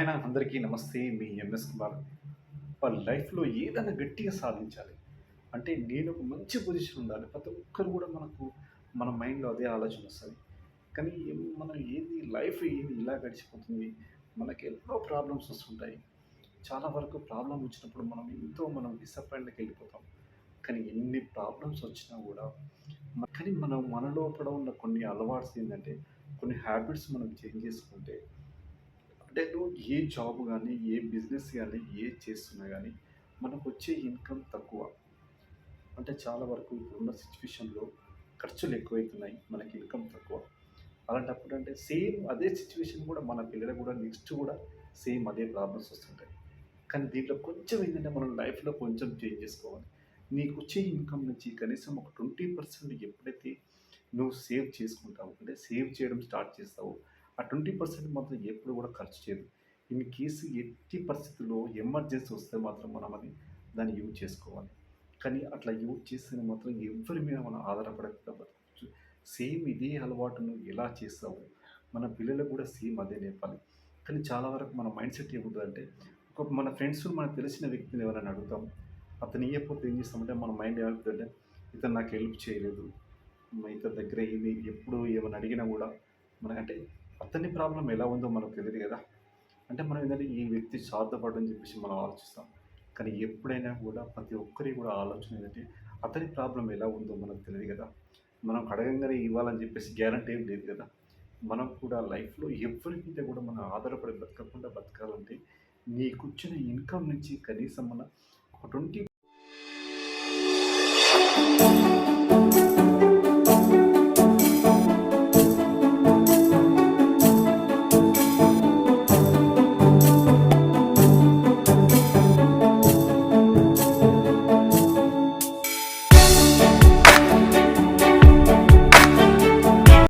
Hi అన్న అందరికీ నమస్తే. మీ ఎంఎస్ కుమార్. వాళ్ళ లైఫ్‌లో ఏదైనా గట్టిగా సాధించాలి. అంటే నేను ఒక మంచి పొజిషన్ ఉండాలి. ప్రతి ఒక్కరు కూడా మన మైండ్‌లో అదే ఆలోచన వస్తది. కానీ మనం ఏంది లైఫ్ ఏంది ఇలా గడిచిపోతుంది. మనకి ఎన్నో ప్రాబ్లమ్స్ వస్తుంటాయి. చాలా వరకు ప్రాబ్లమ్ వచ్చినప్పుడు మనం డిసప్పాయింట్‌లోకి వెళ్ళిపోతాం. కానీ ఎన్ని ప్రాబ్లమ్స్ వచ్చినా కూడా కానీ మన లోపల ఉన్న కొన్ని అలవాట్స్ ఏందంటే కొన్ని హ్యాబిట్స్ మనం చేంజ్ చేసుకుంటే అంటే నువ్వు ఏ జాబ్ గానీ, ఏ బిజినెస్ గానీ, ఏది చేస్తున్నా గానీ, మనకొచ్చే ఇన్‌కమ్ తక్కువ. అంటే చాలా వరకు ఇప్పుడున్న సిట్యుయేషన్‌లో ఖర్చులు ఎక్కువైతున్నాయి. మనకి ఇన్‌కమ్ తక్కువ. అలాంటప్పుడు అంటే సేమ్ అదే సిట్యుయేషన్ గూడా మన పిల్లలకు గూడా నెక్స్ట్ గూడా సేమ్ అదే ప్రాబ్లమ్స్ వస్తుంటాయి. కానీ దీంట్లో కొంచెం ఏంటంటే మనం లైఫ్‌లో కొంచెం చేంజ్ చేసుకోవాలి. నీకొచ్చే ఇన్‌కమ్ నుంచి కనీసం ఒక 20% ఎప్పుడైతే నువ్వు సేవ్ చేసుకుంటావో, అంటే సేవ్ చేయడం స్టార్ట్ చేస్తావో, ఆ 20% మాత్రం ఎప్పుడు కూడా ఖర్చు చేయదు. ఇన్ కేస్ ఎట్టి పరిస్థితుల్లో ఎమర్జెన్సీ వస్తే మాత్రం మనం దాన్ని యూజ్ చేసుకోవాలి. కానీ అట్లా యూజ్ చేస్తేనే మాత్రం ఎవ్వరి మీద మనం ఆధారపడకుండా బతకచ్చు. సేమ్ ఇదే అలవాటు నువ్వు ఎలా చేస్తావో, మన పిల్లలకు కూడా సేమ్ అదే నేర్పాలి. కానీ చాలా వరకు మన మైండ్ సెట్ ఏముంటదంటే మన ఫ్రెండ్స్ మనకు తెలిసిన వ్యక్తిని ఎవరైనా అడుగుతాం. అతను ఇయ్యకపోతే ఏం చేస్తామంటే మన మైండ్ ఏమవుతదంటే ఇతను నాకు హెల్ప్ చేయలేదు. ఇతని దగ్గర ఇది ఎప్పుడు ఏమైనా అడిగినా గూడా మనకంటే అతని ప్రాబ్లమ్ ఎలా ఉందో మనకు తెలీదు గదా! అంటే మనం ఏందంటే ఈ వ్యక్తి స్వార్థపరుడని జెప్పేసి మనం ఆలోచిస్తాం. కానీ ఎప్పుడైనా గూడా ప్రతి ఒక్కరి గూడా ఆలోచన ఏందంటే అతని ప్రాబ్లమ్ ఎలా ఉందో మనకు తెలీదు గదా! మనం అడగంగానే ఇవ్వాలని జెప్పేసి గ్యారంటీ ఏం లేదు గదా! మనం కూడా లైఫ్‌లో ఎవ్వరి మీద గూడా మనం ఆధారపడి బతకకుండా బతకాలంటే నీకొచ్చిన ఇన్‌కమ్ నుంచి కనీసం ఒక 20